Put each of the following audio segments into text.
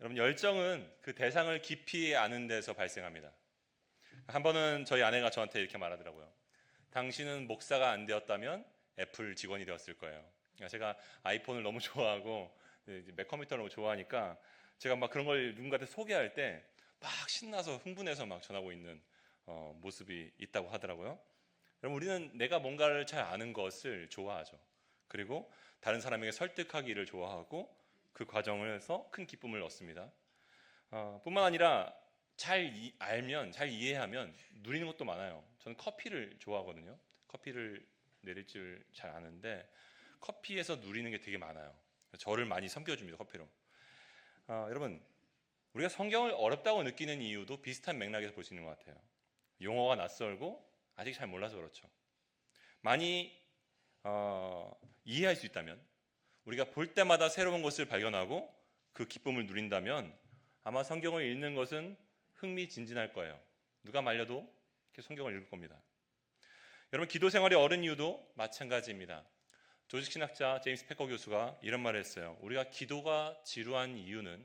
여러분, 열정은 그 대상을 깊이 아는 데서 발생합니다. 한 번은 저희 아내가 저한테 이렇게 말하더라고요. 당신은 목사가 안 되었다면 애플 직원이 되었을 거예요. 그러니까 제가 아이폰을 너무 좋아하고 맥 컴퓨터를 너무 좋아하니까 제가 막 그런 걸 누군가한테 소개할 때 막 신나서 흥분해서 막 전하고 있는 모습이 있다고 하더라고요. 여러분, 우리는 내가 뭔가를 잘 아는 것을 좋아하죠. 그리고 다른 사람에게 설득하기를 좋아하고 그 과정에서 큰 기쁨을 얻습니다. 뿐만 아니라 알면, 잘 이해하면 누리는 것도 많아요. 저는 커피를 좋아하거든요. 커피를 내릴 줄 잘 아는데 커피에서 누리는 게 되게 많아요. 저를 많이 섬겨줍니다, 커피로. 여러분, 우리가 성경을 어렵다고 느끼는 이유도 비슷한 맥락에서 볼 수 있는 것 같아요. 용어가 낯설고 아직 잘 몰라서 그렇죠. 많이 이해할 수 있다면, 우리가 볼 때마다 새로운 것을 발견하고 그 기쁨을 누린다면 아마 성경을 읽는 것은 흥미진진할 거예요. 누가 말려도 이렇게 성경을 읽을 겁니다. 여러분, 기도 생활이 어려운 이유도 마찬가지입니다. 조직신학자 제임스 패커 교수가 이런 말을 했어요. 우리가 기도가 지루한 이유는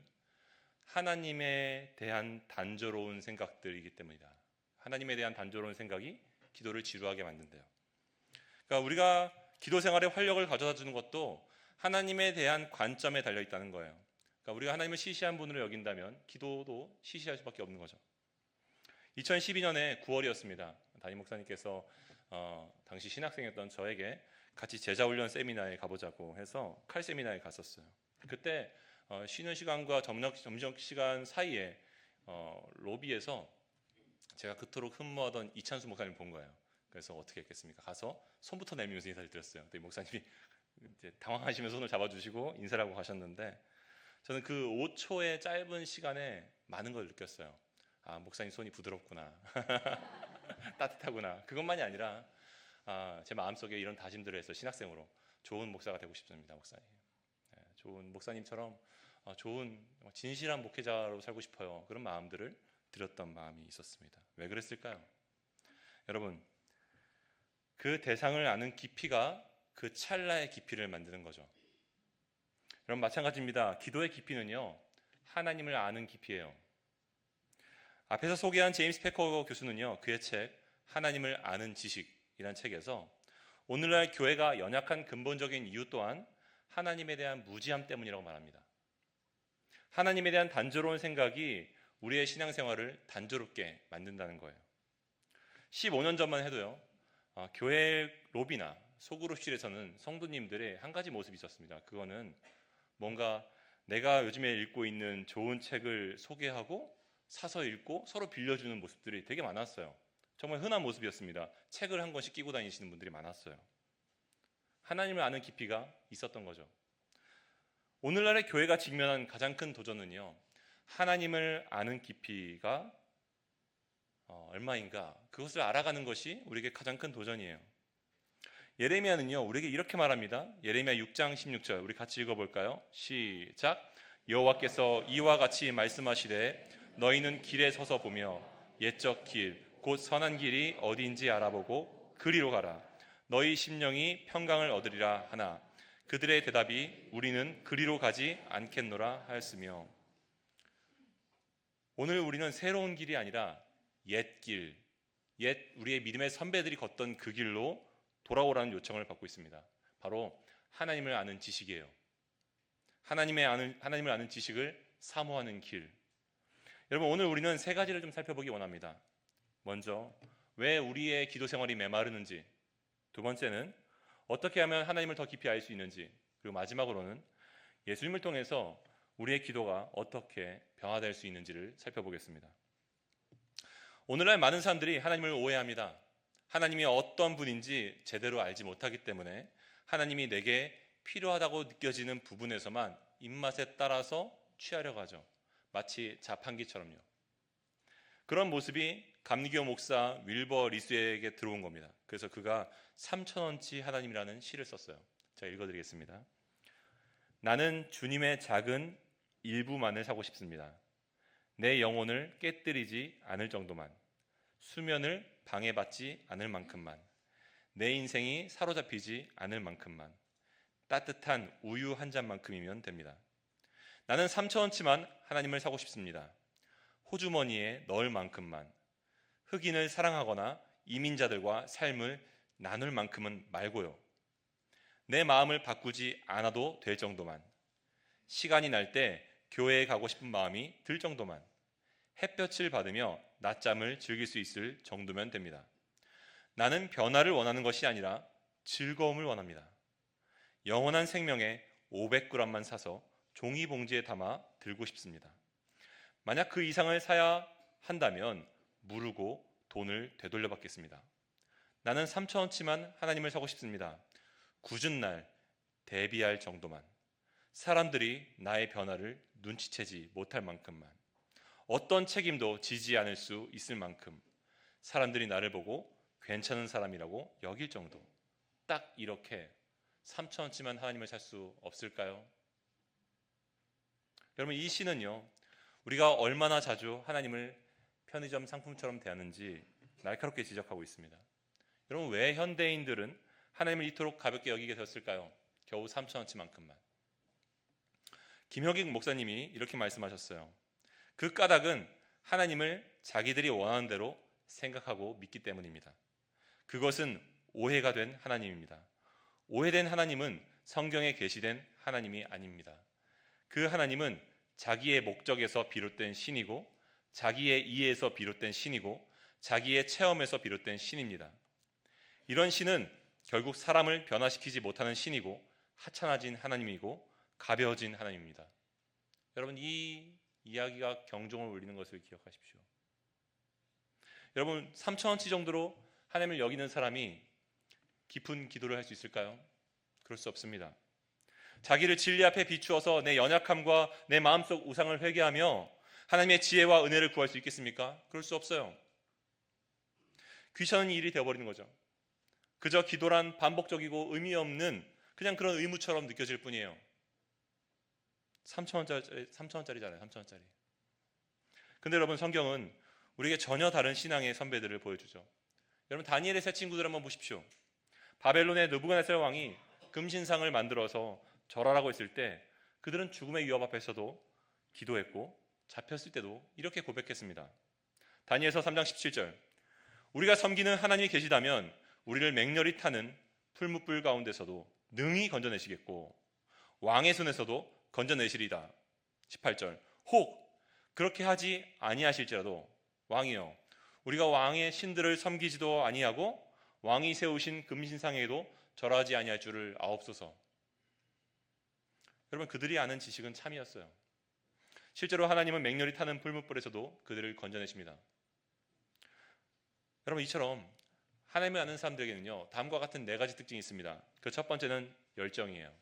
하나님에 대한 단조로운 생각들이기 때문이다. 하나님에 대한 단조로운 생각이 기도를 지루하게 만든대요. 그러니까 우리가 기도 생활에 활력을 가져다 주는 것도 하나님에 대한 관점에 달려 있다는 거예요. 그러니까 우리가 하나님을 시시한 분으로 여긴다면 기도도 시시할 수밖에 없는 거죠. 2012년에 9월이었습니다. 담임 목사님께서 당시 신학생이었던 저에게 같이 제자훈련 세미나에 가보자고 해서 칼 세미나에 갔었어요. 그때 쉬는 시간과 점심 시간 사이에 로비에서 제가 그토록 흠모하던 이찬수 목사님을 본 거예요. 그래서 어떻게 했겠습니까? 가서 손부터 내밀면서 인사를 드렸어요. 근데 목사님이 이제 당황하시면서 손을 잡아주시고 인사를 하고 가셨는데 저는 그 5초의 짧은 시간에 많은 걸 느꼈어요. 아, 목사님 손이 부드럽구나. 따뜻하구나. 그것만이 아니라 제 마음속에 이런 다짐들을 해서 신학생으로 좋은 목사가 되고 싶습니다. 목사님. 좋은 목사님처럼 좋은 진실한 목회자로 살고 싶어요. 그런 마음들을 들었던 마음이 있었습니다. 왜 그랬을까요? 여러분, 그 대상을 아는 깊이가 그 찰나의 깊이를 만드는 거죠. 여러분, 마찬가지입니다. 기도의 깊이는요, 하나님을 아는 깊이예요. 앞에서 소개한 제임스 패커 교수는요, 그의 책 하나님을 아는 지식이라는 책에서 오늘날 교회가 연약한 근본적인 이유 또한 하나님에 대한 무지함 때문이라고 말합니다. 하나님에 대한 단조로운 생각이 우리의 신앙생활을 단조롭게 만든다는 거예요. 15년 전만 해도요, 교회 로비나 소그룹실에서는 성도님들의 한 가지 모습이 있었습니다. 그거는 뭔가 내가 요즘에 읽고 있는 좋은 책을 소개하고 사서 읽고 서로 빌려주는 모습들이 되게 많았어요. 정말 흔한 모습이었습니다. 책을 한 권씩 끼고 다니시는 분들이 많았어요. 하나님을 아는 깊이가 있었던 거죠. 오늘날의 교회가 직면한 가장 큰 도전은요, 하나님을 아는 깊이가 얼마인가, 그것을 알아가는 것이 우리에게 가장 큰 도전이에요. 예레미야는요, 우리에게 이렇게 말합니다. 예레미야 6장 16절, 우리 같이 읽어볼까요? 시작. 여호와께서 이와 같이 말씀하시되 너희는 길에 서서 보며 옛적 길, 곧 선한 길이 어디인지 알아보고 그리로 가라. 너희 심령이 평강을 얻으리라 하나 그들의 대답이 우리는 그리로 가지 않겠노라 하였으며, 오늘 우리는 새로운 길이 아니라 옛 길, 우리의 믿음의 선배들이 걷던 그 길로 돌아오라는 요청을 받고 있습니다. 바로 하나님을 아는 지식이에요. 하나님을 아는 지식을 사모하는 길. 여러분, 오늘 우리는 세 가지를 좀 살펴보기 원합니다. 먼저, 왜 우리의 기도 생활이 메마르는지. 두 번째는 어떻게 하면 하나님을 더 깊이 알 수 있는지. 그리고 마지막으로는 예수님을 통해서 우리의 기도가 어떻게 변화될 수 있는지를 살펴보겠습니다. 오늘날 많은 사람들이 하나님을 오해합니다. 하나님이 어떤 분인지 제대로 알지 못하기 때문에 하나님이 내게 필요하다고 느껴지는 부분에서만 입맛에 따라서 취하려고 하죠. 마치 자판기처럼요. 그런 모습이 감리교 목사 윌버 리스에게 들어온 겁니다. 그래서 그가 3,000원치 하나님이라는 시를 썼어요. 제가 읽어드리겠습니다. 나는 주님의 작은 일부만을 사고 싶습니다. 내 영혼을 깨뜨리지 않을 정도만, 수면을 방해받지 않을 만큼만, 내 인생이 사로잡히지 않을 만큼만, 따뜻한 우유 한 잔만큼이면 됩니다. 나는 3,000원치만 하나님을 사고 싶습니다. 호주머니에 넣을 만큼만. 흑인을 사랑하거나 이민자들과 삶을 나눌 만큼은 말고요. 내 마음을 바꾸지 않아도 될 정도만. 시간이 날 때 교회에 가고 싶은 마음이 들 정도만. 햇볕을 받으며 낮잠을 즐길 수 있을 정도면 됩니다. 나는 변화를 원하는 것이 아니라 즐거움을 원합니다. 영원한 생명에 500g만 사서 종이 봉지에 담아 들고 싶습니다. 만약 그 이상을 사야 한다면 무르고 돈을 되돌려 받겠습니다. 나는 3,000원치만 하나님을 사고 싶습니다. 굳은 날 대비할 정도만. 사람들이 나의 변화를 눈치채지 못할 만큼만. 어떤 책임도 지지 않을 수 있을 만큼. 사람들이 나를 보고 괜찮은 사람이라고 여길 정도. 딱 이렇게 3,000원치만 하나님을 살 수 없을까요? 여러분, 이 시는요, 우리가 얼마나 자주 하나님을 편의점 상품처럼 대하는지 날카롭게 지적하고 있습니다. 여러분, 왜 현대인들은 하나님을 이토록 가볍게 여기게 되었을까요? 겨우 3,000원치만큼만. 김혁익 목사님이 이렇게 말씀하셨어요. 그 까닭은 하나님을 자기들이 원하는 대로 생각하고 믿기 때문입니다. 그것은 오해가 된 하나님입니다. 오해된 하나님은 성경에 계시된 하나님이 아닙니다. 그 하나님은 자기의 목적에서 비롯된 신이고, 자기의 이해에서 비롯된 신이고, 자기의 체험에서 비롯된 신입니다. 이런 신은 결국 사람을 변화시키지 못하는 신이고, 하찮아진 하나님이고, 가벼워진 하나님입니다. 여러분, 이 이야기가 경종을 울리는 것을 기억하십시오. 여러분, 3,000원치 정도로 하나님을 여기는 사람이 깊은 기도를 할 수 있을까요? 그럴 수 없습니다. 자기를 진리 앞에 비추어서 내 연약함과 내 마음속 우상을 회개하며 하나님의 지혜와 은혜를 구할 수 있겠습니까? 그럴 수 없어요. 귀찮은 일이 되어버리는 거죠. 그저 기도란 반복적이고 의미 없는 그냥 그런 의무처럼 느껴질 뿐이에요. 3,000원짜리잖아요. 3,000원짜리. 근데 여러분, 성경은 우리에게 전혀 다른 신앙의 선배들을 보여주죠. 여러분, 다니엘의 세 친구들 한번 보십시오. 바벨론의 느부갓네살 왕이 금신상을 만들어서 절하라고 했을 때 그들은 죽음의 위협 앞에서도 기도했고, 잡혔을 때도 이렇게 고백했습니다. 다니엘서 3장 17절. 우리가 섬기는 하나님이 계시다면 우리를 맹렬히 타는 풀무불 가운데서도 능히 건져내시겠고 왕의 손에서도 건져내시리다. 18절. 혹 그렇게 하지 아니하실지라도 왕이여, 우리가 왕의 신들을 섬기지도 아니하고 왕이 세우신 금신상에도 절하지 아니할 줄을 아옵소서. 여러분, 그들이 아는 지식은 참이었어요. 실제로 하나님은 맹렬히 타는 풀무불에서도 그들을 건져내십니다. 여러분, 이처럼 하나님을 아는 사람들에게는요, 다음과 같은 네 가지 특징이 있습니다. 그 첫 번째는 열정이에요.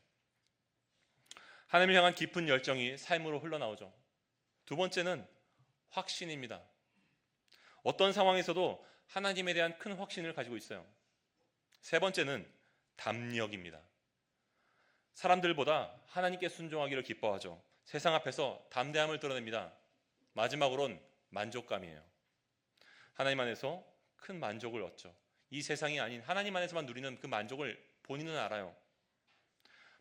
하나님을 향한 깊은 열정이 삶으로 흘러나오죠. 두 번째는 확신입니다. 어떤 상황에서도 하나님에 대한 큰 확신을 가지고 있어요. 세 번째는 담력입니다. 사람들보다 하나님께 순종하기를 기뻐하죠. 세상 앞에서 담대함을 드러냅니다. 마지막으론 만족감이에요. 하나님 안에서 큰 만족을 얻죠. 이 세상이 아닌 하나님 안에서만 누리는 그 만족을 본인은 알아요.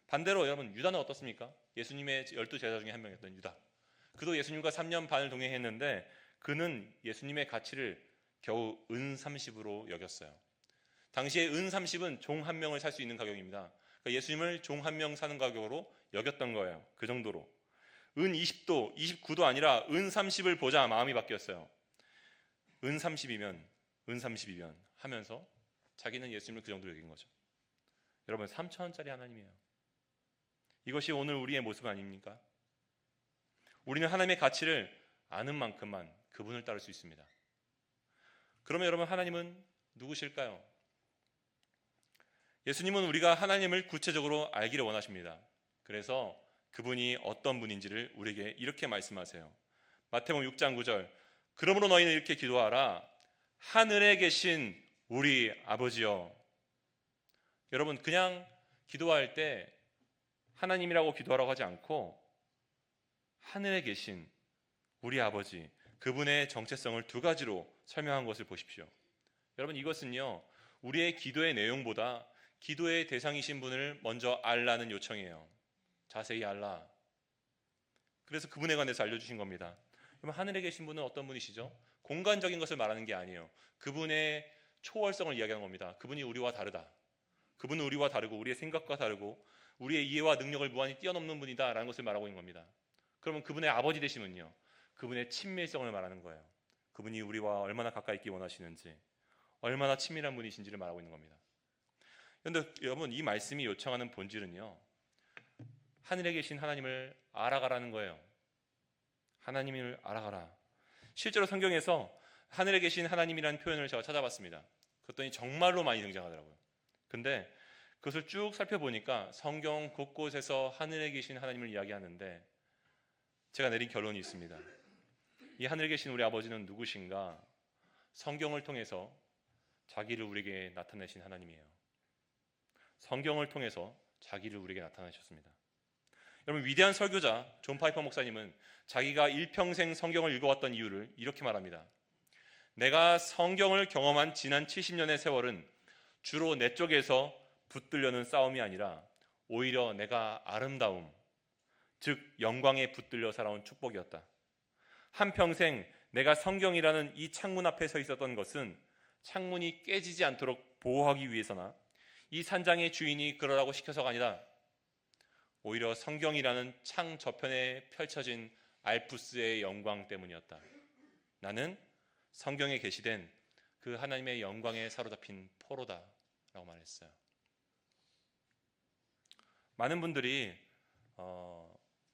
반대로 여러분, 유다는 어떻습니까? 예수님의 12제자 중에 한 명이었던 유다. 그도 예수님과 3년 반을 동행했는데 그는 예수님의 가치를 겨우 은 30으로 여겼어요. 당시에 은 30은 종 한 명을 살 수 있는 가격입니다. 그러니까 예수님을 종 한 명 사는 가격으로 여겼던 거예요. 그 정도로. 은 20도, 29도 아니라 은 30을 보자 마음이 바뀌었어요. 은 30이면 하면서 자기는 예수님을 그 정도로 여긴 거죠. 여러분, 3,000원짜리 하나님이에요. 이것이 오늘 우리의 모습 아닙니까? 우리는 하나님의 가치를 아는 만큼만 그분을 따를 수 있습니다. 그러면 여러분, 하나님은 누구실까요? 예수님은 우리가 하나님을 구체적으로 알기를 원하십니다. 그래서 그분이 어떤 분인지를 우리에게 이렇게 말씀하세요. 마태복음 6장 9절. 그러므로 너희는 이렇게 기도하라. 하늘에 계신 우리 아버지여. 여러분, 그냥 기도할 때 하나님이라고 기도하라고 하지 않고 하늘에 계신 우리 아버지, 그분의 정체성을 두 가지로 설명한 것을 보십시오. 여러분, 이것은요, 우리의 기도의 내용보다 기도의 대상이신 분을 먼저 알라는 요청이에요. 자세히 알라. 그래서 그분에 관해서 알려주신 겁니다. 그럼 하늘에 계신 분은 어떤 분이시죠? 공간적인 것을 말하는 게 아니에요. 그분의 초월성을 이야기하는 겁니다. 그분이 우리와 다르다. 그분은 우리와 다르고 우리의 생각과 다르고 우리의 이해와 능력을 무한히 뛰어넘는 분이다라는 것을 말하고 있는 겁니다. 그러면 그분의 아버지 되심은요, 그분의 친밀성을 말하는 거예요. 그분이 우리와 얼마나 가까이 있기 원하시는지, 얼마나 친밀한 분이신지를 말하고 있는 겁니다. 그런데 여러분, 이 말씀이 요청하는 본질은요, 하늘에 계신 하나님을 알아가라는 거예요. 하나님을 알아가라. 실제로 성경에서 하늘에 계신 하나님이라는 표현을 제가 찾아봤습니다. 그랬더니 정말로 많이 등장하더라고요. 근데 그것을 쭉 살펴보니까 성경 곳곳에서 하늘에 계신 하나님을 이야기하는데 제가 내린 결론이 있습니다. 이 하늘에 계신 우리 아버지는 누구신가? 성경을 통해서 자기를 우리에게 나타내신 하나님이에요. 성경을 통해서 자기를 우리에게 나타내셨습니다. 여러분, 위대한 설교자 존 파이퍼 목사님은 자기가 일평생 성경을 읽어왔던 이유를 이렇게 말합니다. 내가 성경을 경험한 지난 70년의 세월은 주로 내 쪽에서 붙들려는 싸움이 아니라 오히려 내가 아름다움, 즉 영광에 붙들려 살아온 축복이었다. 한평생 내가 성경이라는 이 창문 앞에 서 있었던 것은 창문이 깨지지 않도록 보호하기 위해서나 이 산장의 주인이 그러라고 시켜서가 아니라 오히려 성경이라는 창 저편에 펼쳐진 알프스의 영광 때문이었다. 나는 성경에 계시된 그 하나님의 영광에 사로잡힌 포로다 라고 말했어요. 많은 분들이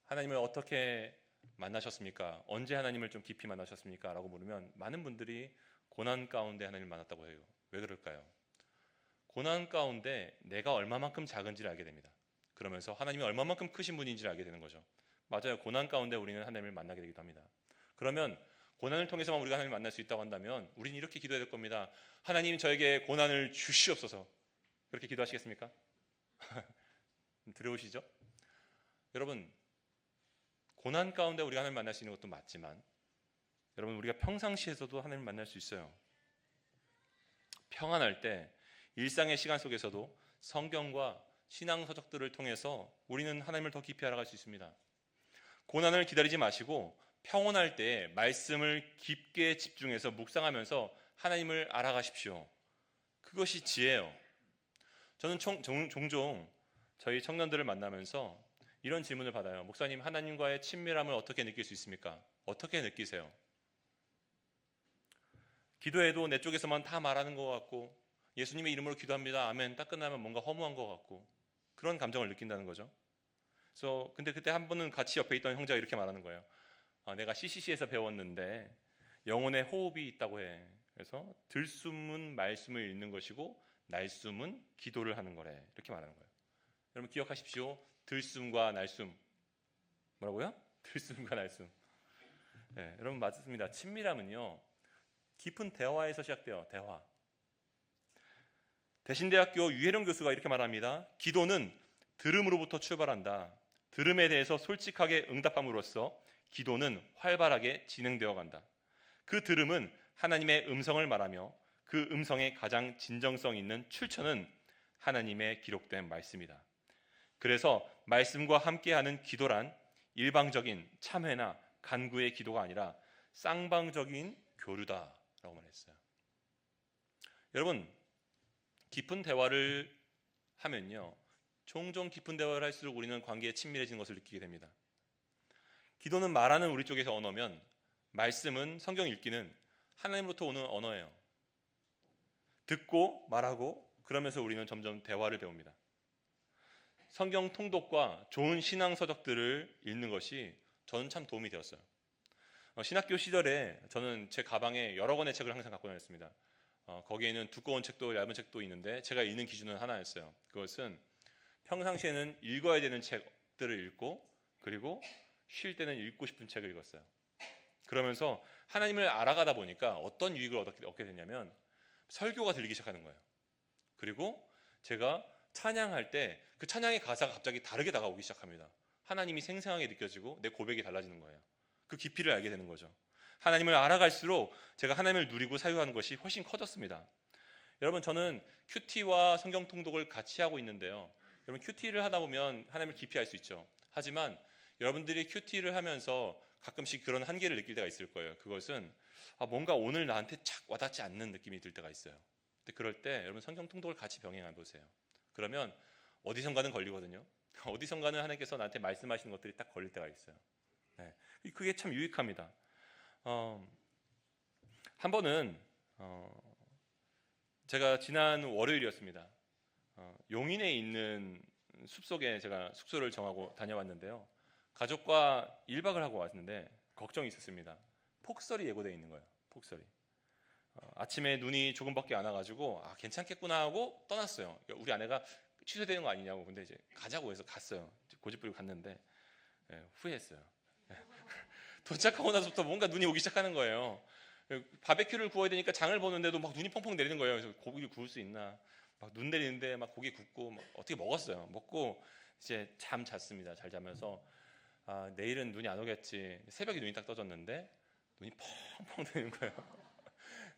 하나님을 어떻게 만나셨습니까? 언제 하나님을 좀 깊이 만나셨습니까? 라고 물으면 많은 분들이 고난 가운데 하나님을 만났다고 해요. 왜 그럴까요? 고난 가운데 내가 얼마만큼 작은지를 알게 됩니다. 그러면서 하나님이 얼마만큼 크신 분인지를 알게 되는 거죠. 맞아요. 고난 가운데 우리는 하나님을 만나게 되기도 합니다. 그러면 고난을 통해서만 우리가 하나님을 만날 수 있다고 한다면 우리는 이렇게 기도해야 될 겁니다. 하나님, 저에게 고난을 주시옵소서. 그렇게 기도하시겠습니까? 두려우시죠? 여러분, 고난 가운데 우리가 하나님을 만날 수 있는 것도 맞지만 여러분, 우리가 평상시에서도 하나님을 만날 수 있어요. 평안할 때 일상의 시간 속에서도 성경과 신앙 서적들을 통해서 우리는 하나님을 더 깊이 알아갈 수 있습니다. 고난을 기다리지 마시고 평온할 때 말씀을 깊게 집중해서 묵상하면서 하나님을 알아가십시오. 그것이 지혜예요. 저는 종종 저희 청년들을 만나면서 이런 질문을 받아요. 목사님, 하나님과의 친밀함을 어떻게 느낄 수 있습니까? 어떻게 느끼세요? 기도해도 내 쪽에서만 다 말하는 것 같고 예수님의 이름으로 기도합니다. 아멘. 딱 끝나면 뭔가 허무한 것 같고 그런 감정을 느낀다는 거죠. 그래서 근데 그때 한 번은 같이 옆에 있던 형제가 이렇게 말하는 거예요. 내가 CCC에서 배웠는데 영혼의 호흡이 있다고 해. 그래서 들숨은 말씀을 읽는 것이고 날숨은 기도를 하는 거래. 이렇게 말하는 거예요. 여러분 기억하십시오. 들숨과 날숨. 뭐라고요? 들숨과 날숨. 네, 여러분 맞습니다. 친밀함은요, 깊은 대화에서 시작돼요. 대화. 대신대학교 유혜령 교수가 이렇게 말합니다. 기도는 들음으로부터 출발한다. 들음에 대해서 솔직하게 응답함으로써 기도는 활발하게 진행되어 간다. 그 들음은 하나님의 음성을 말하며 그 음성의 가장 진정성 있는 출처는 하나님의 기록된 말씀이다. 그래서 말씀과 함께하는 기도란 일방적인 참회나 간구의 기도가 아니라 쌍방적인 교류다라고 말했어요. 여러분, 깊은 대화를 하면요, 종종 깊은 대화를 할수록 우리는 관계에 친밀해지는 것을 느끼게 됩니다. 기도는 말하는 우리 쪽에서 언어면 말씀은, 성경 읽기는 하나님으로부터 오는 언어예요. 듣고 말하고 그러면서 우리는 점점 대화를 배웁니다. 성경 통독과 좋은 신앙 서적들을 읽는 것이 저는 참 도움이 되었어요. 신학교 시절에 저는 제 가방에 여러 권의 책을 항상 갖고 다녔습니다. 거기에는 두꺼운 책도 얇은 책도 있는데 제가 읽는 기준은 하나였어요. 그것은 평상시에는 읽어야 되는 책들을 읽고 그리고 쉴 때는 읽고 싶은 책을 읽었어요. 그러면서 하나님을 알아가다 보니까 어떤 유익을 얻게 됐냐면 설교가 들리기 시작하는 거예요. 그리고 제가 찬양할 때 그 찬양의 가사가 갑자기 다르게 다가오기 시작합니다. 하나님이 생생하게 느껴지고 내 고백이 달라지는 거예요. 그 깊이를 알게 되는 거죠. 하나님을 알아갈수록 제가 하나님을 누리고 사유하는 것이 훨씬 커졌습니다. 여러분, 저는 큐티와 성경 통독을 같이 하고 있는데요. 여러분, 큐티를 하다 보면 하나님을 깊이 알 수 있죠. 하지만 여러분들이 큐티를 하면서 가끔씩 그런 한계를 느낄 때가 있을 거예요. 그것은 뭔가 오늘 나한테 착 와닿지 않는 느낌이 들 때가 있어요. 근데 그럴 때 여러분 성경 통독을 같이 병행해 보세요. 그러면 어디선가는 걸리거든요. 어디선가는 하나님께서 나한테 말씀하시는 것들이 딱 걸릴 때가 있어요. 네. 그게 참 유익합니다. 한 번은 제가 지난 월요일이었습니다. 용인에 있는 숲속에 제가 숙소를 정하고 다녀왔는데요. 가족과 1박을 하고 왔는데 걱정이 있었습니다. 폭설이 예고되어 있는 거예요. 폭설이. 아침에 눈이 조금밖에 안 와가지고 괜찮겠구나 하고 떠났어요. 우리 아내가 취소되는 거 아니냐고. 근데 이제 가자고 해서 갔어요. 고집부리고 갔는데 후회했어요. 도착하고 나서부터 뭔가 눈이 오기 시작하는 거예요. 바베큐를 구워야 되니까 장을 보는데도 막 눈이 펑펑 내리는 거예요. 그래서 고기를 구울 수 있나? 막 눈 내리는데 막 고기 굽고 막 어떻게 먹었어요. 먹고 이제 잠 잤습니다. 잘 자면서 내일은 눈이 안 오겠지. 새벽에 눈이 딱 떠졌는데 눈이 펑펑 내리는 거예요.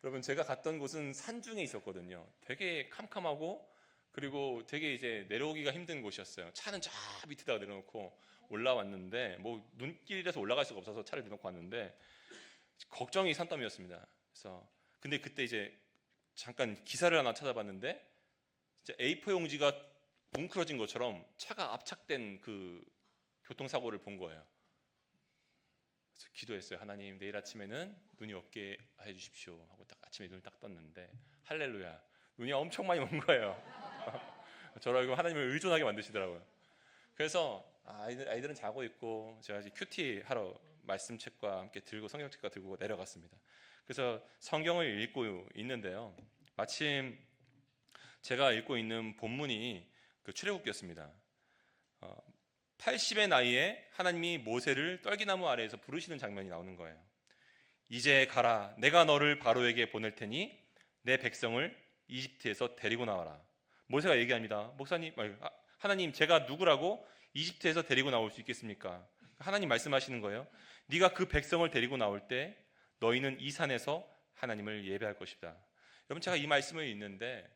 여러분 제가 갔던 곳은 산중에 있었거든요. 되게 캄캄하고 그리고 되게 이제 내려오기가 힘든 곳이었어요. 차는 저 밑에다가 내려놓고 올라왔는데 뭐 눈길이라서 올라갈 수가 없어서 차를 내놓고 왔는데 걱정이 산더미였습니다. 그래서 근데 그때 이제 잠깐 기사를 하나 찾아봤는데 진짜 A4 용지가 뭉클어진 것처럼 차가 압착된 그 교통사고를 본 거예요. 그래서 기도했어요. 하나님 내일 아침에는 눈이 없게 해주십시오 하고 딱 아침에 눈을 딱 떴는데 할렐루야 눈이 엄청 많이 온 거예요. 저를 하나님을 의존하게 만드시더라고요. 그래서 아이들은 자고 있고 제가 이제 큐티 하러 말씀책과 함께 들고 성경책과 들고 내려갔습니다. 그래서 성경을 읽고 있는데요. 마침 제가 읽고 있는 본문이 그 출애굽기였습니다. 80의 나이에 하나님이 모세를 떨기나무 아래에서 부르시는 장면이 나오는 거예요. 이제 가라 내가 너를 바로에게 보낼 테니 내 백성을 이집트에서 데리고 나와라. 모세가 얘기합니다. 목사님, 하나님 제가 누구라고 이집트에서 데리고 나올 수 있겠습니까? 하나님 말씀하시는 거예요. 네가 그 백성을 데리고 나올 때 너희는 이 산에서 하나님을 예배할 것이다. 여러분 제가 이 말씀을 읽는데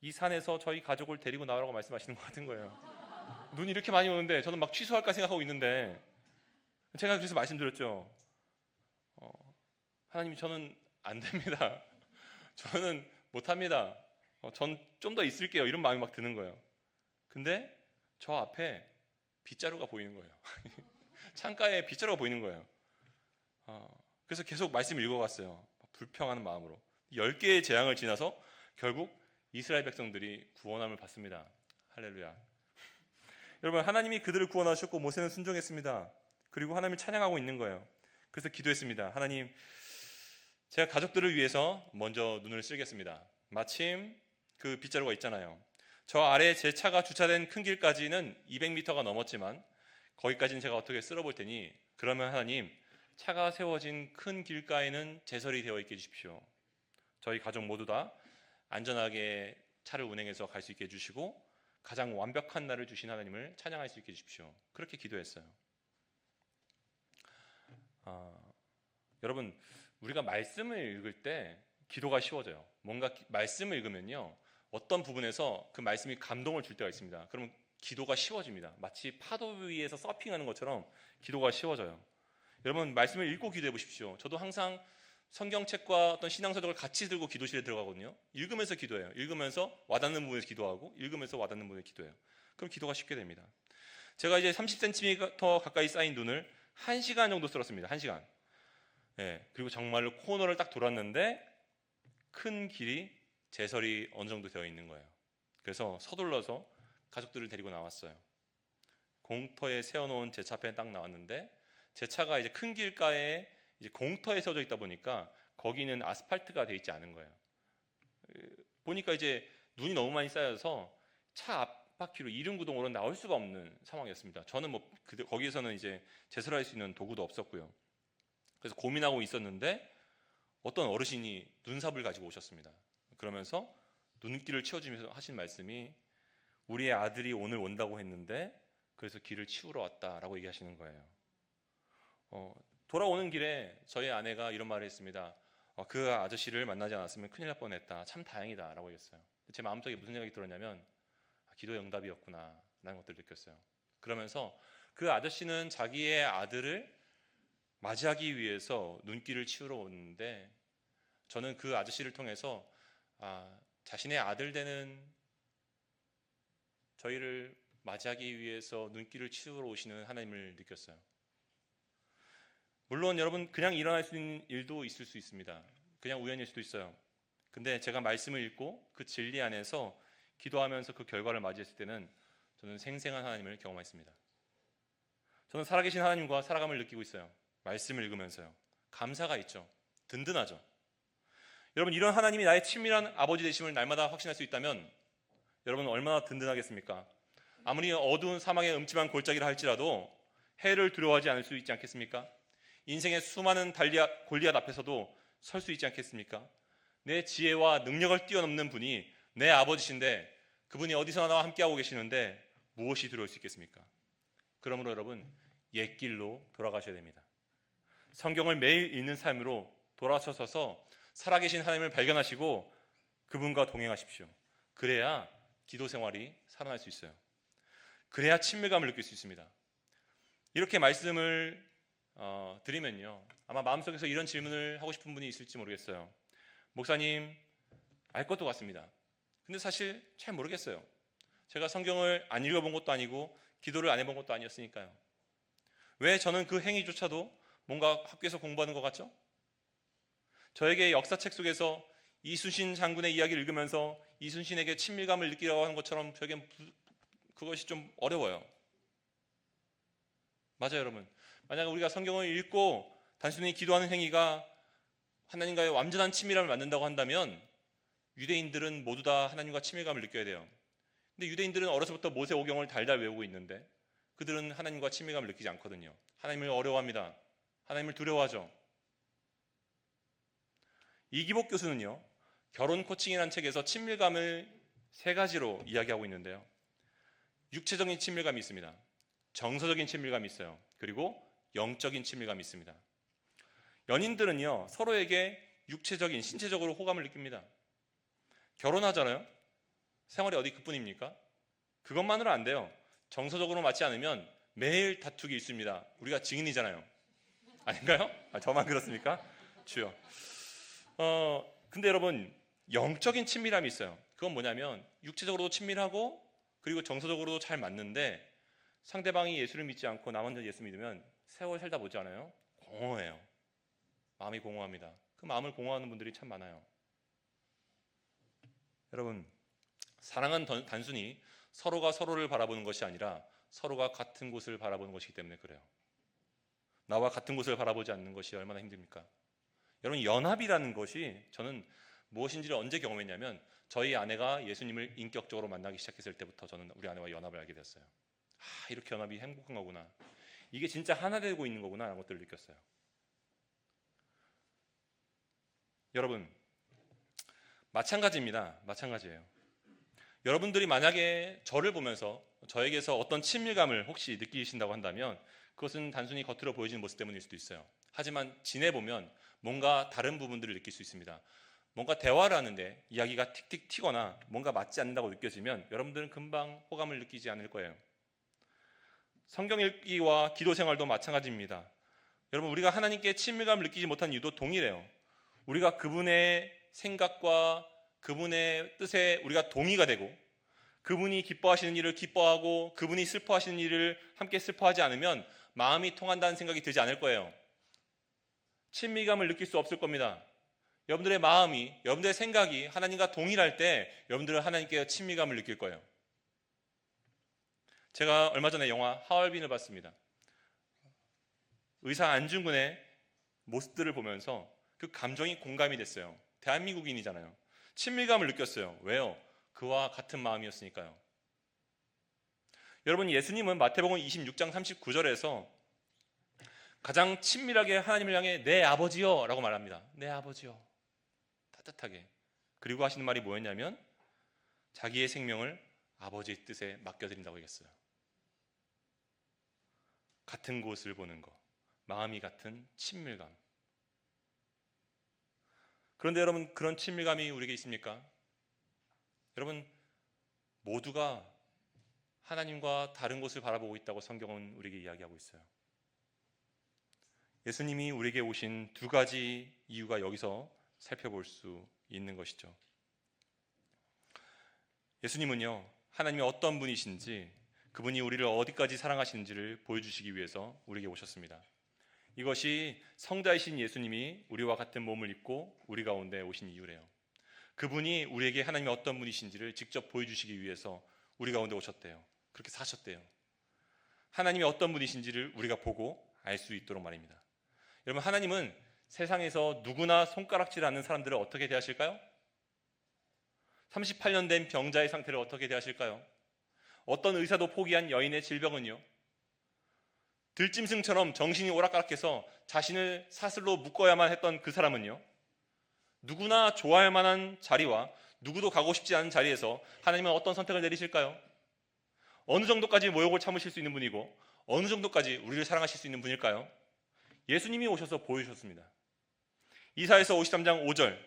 이 산에서 저희 가족을 데리고 나오라고 말씀하시는 것 같은 거예요. 눈이 이렇게 많이 오는데 저는 막 취소할까 생각하고 있는데 제가 그래서 말씀드렸죠. 하나님 저는 안 됩니다. 저는 못합니다. 전 좀 더 있을게요. 이런 마음이 막 드는 거예요. 근데 저 앞에 빗자루가 보이는 거예요. 창가에 빗자루가 보이는 거예요. 그래서 계속 말씀을 읽어갔어요. 불평하는 마음으로. 10개의 재앙을 지나서 결국 이스라엘 백성들이 구원함을 받습니다. 할렐루야. 여러분 하나님이 그들을 구원하셨고 모세는 순종했습니다. 그리고 하나님을 찬양하고 있는 거예요. 그래서 기도했습니다. 하나님 제가 가족들을 위해서 먼저 눈을 쓸겠습니다. 마침 그 빗자루가 있잖아요. 저 아래 제 차가 주차된 큰 길까지는 200m가 넘었지만 거기까지는 제가 어떻게 쓸어볼 테니 그러면 하나님 차가 세워진 큰 길가에는 제설이 되어 있게 해주십시오. 저희 가족 모두 다 안전하게 차를 운행해서 갈 수 있게 해주시고 가장 완벽한 날을 주신 하나님을 찬양할 수 있게 해주십시오. 그렇게 기도했어요. 여러분 우리가 말씀을 읽을 때 기도가 쉬워져요. 뭔가 말씀을 읽으면요 어떤 부분에서 그 말씀이 감동을 줄 때가 있습니다. 그럼 기도가 쉬워집니다. 마치 파도 위에서 서핑하는 것처럼 기도가 쉬워져요. 여러분 말씀을 읽고 기도해 보십시오. 저도 항상 성경책과 어떤 신앙서적을 같이 들고 기도실에 들어가거든요. 읽으면서 기도해요. 읽으면서 와닿는 부분에서 기도하고 읽으면서 와닿는 부분에서 기도해요. 그럼 기도가 쉽게 됩니다. 제가 이제 30cm 가까이 쌓인 눈을 1시간 정도 쓸었습니다. 1시간. 그리고 정말로 코너를 딱 돌았는데 큰 길이 제설이 어느 정도 되어 있는 거예요. 그래서 서둘러서 가족들을 데리고 나왔어요. 공터에 세워놓은 제 차 앞에 딱 나왔는데 제 차가 이제 큰 길가에 이제 공터에 세워져 있다 보니까 거기는 아스팔트가 되어 있지 않은 거예요. 보니까 이제 눈이 너무 많이 쌓여서 차 앞바퀴로 이륜구동으로 나올 수가 없는 상황이었습니다. 저는 뭐 거기에서는 이제 제설할 수 있는 도구도 없었고요. 그래서 고민하고 있었는데 어떤 어르신이 눈삽을 가지고 오셨습니다. 그러면서 눈길을 치워주면서 하신 말씀이 우리의 아들이 오늘 온다고 했는데 그래서 길을 치우러 왔다라고 얘기하시는 거예요. 돌아오는 길에 저희 아내가 이런 말을 했습니다. 그 아저씨를 만나지 않았으면 큰일 날 뻔했다. 참 다행이다 라고 했어요. 제 마음속에 무슨 생각이 들었냐면 기도의 응답이었구나 라는 것들을 느꼈어요. 그러면서 그 아저씨는 자기의 아들을 맞이하기 위해서 눈길을 치우러 오는데 저는 그 아저씨를 통해서 자신의 아들 되는 저희를 맞이하기 위해서 눈길을 치우러 오시는 하나님을 느꼈어요. 물론 여러분 그냥 일어날 수 있는 일도 있을 수 있습니다. 그냥 우연일 수도 있어요. 근데 제가 말씀을 읽고 그 진리 안에서 기도하면서 그 결과를 맞이했을 때는 저는 생생한 하나님을 경험했습니다. 저는 살아계신 하나님과 살아감을 느끼고 있어요. 말씀을 읽으면서요. 감사가 있죠. 든든하죠. 여러분 이런 하나님이 나의 친밀한 아버지 되심을 날마다 확신할 수 있다면 여러분 얼마나 든든하겠습니까? 아무리 어두운 사망의 음침한 골짜기를 할지라도 해를 두려워하지 않을 수 있지 않겠습니까? 인생의 수많은 골리앗 앞에서도 설 수 있지 않겠습니까? 내 지혜와 능력을 뛰어넘는 분이 내 아버지신데 그분이 어디서 나와 함께하고 계시는데 무엇이 두려울 수 있겠습니까? 그러므로 여러분 옛길로 돌아가셔야 됩니다. 성경을 매일 읽는 삶으로 돌아서서 살아계신 하나님을 발견하시고 그분과 동행하십시오. 그래야 기도 생활이 살아날 수 있어요. 그래야 친밀감을 느낄 수 있습니다. 이렇게 말씀을 드리면요, 아마 마음속에서 이런 질문을 하고 싶은 분이 있을지 모르겠어요. 목사님, 알 것도 같습니다. 근데 사실 잘 모르겠어요. 제가 성경을 안 읽어본 것도 아니고 기도를 안 해본 것도 아니었으니까요. 왜 저는 그 행위조차도 뭔가 학교에서 공부하는 것 같죠? 저에게 역사책 속에서 이순신 장군의 이야기를 읽으면서 이순신에게 친밀감을 느끼려고 하는 것처럼 저에겐 그것이 좀 어려워요. 맞아요, 여러분. 만약 우리가 성경을 읽고 단순히 기도하는 행위가 하나님과의 완전한 친밀함을 만든다고 한다면 유대인들은 모두 다 하나님과 친밀감을 느껴야 돼요. 근데 유대인들은 어려서부터 모세오경을 달달 외우고 있는데 그들은 하나님과 친밀감을 느끼지 않거든요. 하나님을 어려워합니다. 하나님을 두려워하죠. 이기복 교수는요, 결혼 코칭이라는 책에서 친밀감을 세 가지로 이야기하고 있는데요. 육체적인 친밀감이 있습니다. 정서적인 친밀감이 있어요. 그리고 영적인 친밀감이 있습니다. 연인들은요, 서로에게 육체적인, 신체적으로 호감을 느낍니다. 결혼하잖아요. 생활이 어디 그뿐입니까? 그것만으로 안 돼요. 정서적으로 맞지 않으면 매일 다투기 있습니다. 우리가 증인이잖아요. 아닌가요? 저만 그렇습니까? 주여. 근데 여러분, 영적인 친밀함이 있어요. 그건 뭐냐면 육체적으로도 친밀하고 그리고 정서적으로도 잘 맞는데 상대방이 예수를 믿지 않고 나 혼자 예수 믿으면 세월 살다 보지 않아요? 공허해요. 마음이 공허합니다. 그 마음을 공허하는 분들이 참 많아요. 여러분, 사랑은 단순히 서로가 서로를 바라보는 것이 아니라 서로가 같은 곳을 바라보는 것이기 때문에 그래요. 나와 같은 곳을 바라보지 않는 것이 얼마나 힘듭니까? 여러분, 연합이라는 것이 저는 무엇인지를 언제 경험했냐면 저희 아내가 예수님을 인격적으로 만나기 시작했을 때부터 저는 우리 아내와 연합을 알게 됐어요. 이렇게 연합이 행복한 거구나. 이게 진짜 하나 되고 있는 거구나 라는 것들을 느꼈어요. 여러분, 마찬가지입니다. 마찬가지예요. 여러분들이 만약에 저를 보면서 저에게서 어떤 친밀감을 혹시 느끼신다고 한다면 그것은 단순히 겉으로 보여지는 모습 때문일 수도 있어요. 하지만 지내보면 뭔가 다른 부분들을 느낄 수 있습니다. 뭔가 대화를 하는데 이야기가 틱틱 튀거나 뭔가 맞지 않는다고 느껴지면 여러분들은 금방 호감을 느끼지 않을 거예요. 성경 읽기와 기도 생활도 마찬가지입니다. 여러분, 우리가 하나님께 친밀감을 느끼지 못한 이유도 동일해요. 우리가 그분의 생각과 그분의 뜻에 우리가 동의가 되고 그분이 기뻐하시는 일을 기뻐하고 그분이 슬퍼하시는 일을 함께 슬퍼하지 않으면 마음이 통한다는 생각이 들지 않을 거예요. 친밀감을 느낄 수 없을 겁니다. 여러분들의 마음이, 여러분들의 생각이 하나님과 동일할 때 여러분들은 하나님께 친밀감을 느낄 거예요. 제가 얼마 전에 영화 하얼빈을 봤습니다. 의사 안중근의 모습들을 보면서 그 감정이 공감이 됐어요. 대한민국인이잖아요. 친밀감을 느꼈어요. 왜요? 그와 같은 마음이었으니까요. 여러분, 예수님은 마태복음 26장 39절에서 가장 친밀하게 하나님을 향해 내 아버지요 라고 말합니다. 내 아버지요. 따뜻하게. 그리고 하시는 말이 뭐였냐면 자기의 생명을 아버지의 뜻에 맡겨드린다고 했어요. 같은 곳을 보는 것, 마음이 같은 친밀감. 그런데 여러분, 그런 친밀감이 우리에게 있습니까? 여러분, 모두가 하나님과 다른 곳을 바라보고 있다고 성경은 우리에게 이야기하고 있어요. 예수님이 우리에게 오신 두 가지 이유가 여기서 살펴볼 수 있는 것이죠. 예수님은요, 하나님이 어떤 분이신지, 그분이 우리를 어디까지 사랑하시는지를 보여주시기 위해서 우리에게 오셨습니다. 이것이 성자이신 예수님이 우리와 같은 몸을 입고 우리 가운데 오신 이유래요. 그분이 우리에게 하나님이 어떤 분이신지를 직접 보여주시기 위해서 우리 가운데 오셨대요. 그렇게 사셨대요. 하나님이 어떤 분이신지를 우리가 보고 알 수 있도록 말입니다. 여러분, 하나님은 세상에서 누구나 손가락질하는 사람들을 어떻게 대하실까요? 38년 된 병자의 상태를 어떻게 대하실까요? 어떤 의사도 포기한 여인의 질병은요, 들짐승처럼 정신이 오락가락해서 자신을 사슬로 묶어야만 했던 그 사람은요, 누구나 좋아할 만한 자리와 누구도 가고 싶지 않은 자리에서 하나님은 어떤 선택을 내리실까요? 어느 정도까지 모욕을 참으실 수 있는 분이고 어느 정도까지 우리를 사랑하실 수 있는 분일까요? 예수님이 오셔서 보여주셨습니다. 이사야서 53장 5절,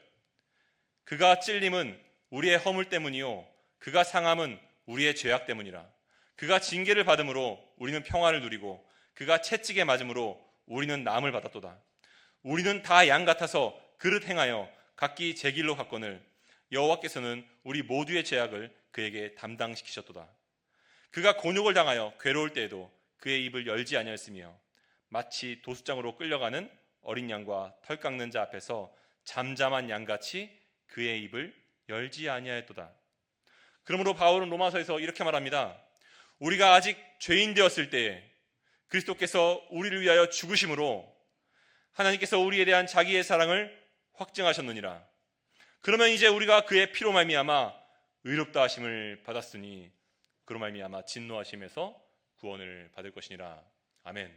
그가 찔림은 우리의 허물 때문이요 그가 상함은 우리의 죄악 때문이라. 그가 징계를 받음으로 우리는 평화를 누리고 그가 채찍에 맞음으로 우리는 남을 받았도다. 우리는 다 양 같아서 그릇 행하여 각기 제 길로 갔거늘 여호와께서는 우리 모두의 죄악을 그에게 담당시키셨도다. 그가 곤욕을 당하여 괴로울 때에도 그의 입을 열지 아니하였으며 마치 도수장으로 끌려가는 어린 양과 털 깎는 자 앞에서 잠잠한 양같이 그의 입을 열지 아니하였도다. 그러므로 바울은 로마서에서 이렇게 말합니다. 우리가 아직 죄인 되었을 때에 그리스도께서 우리를 위하여 죽으심으로 하나님께서 우리에 대한 자기의 사랑을 확증하셨느니라. 그러면 이제 우리가 그의 피로 말미암아 의롭다 하심을 받았으니 그로 말미암아 진노하심에서 구원을 받을 것이니라. 아멘.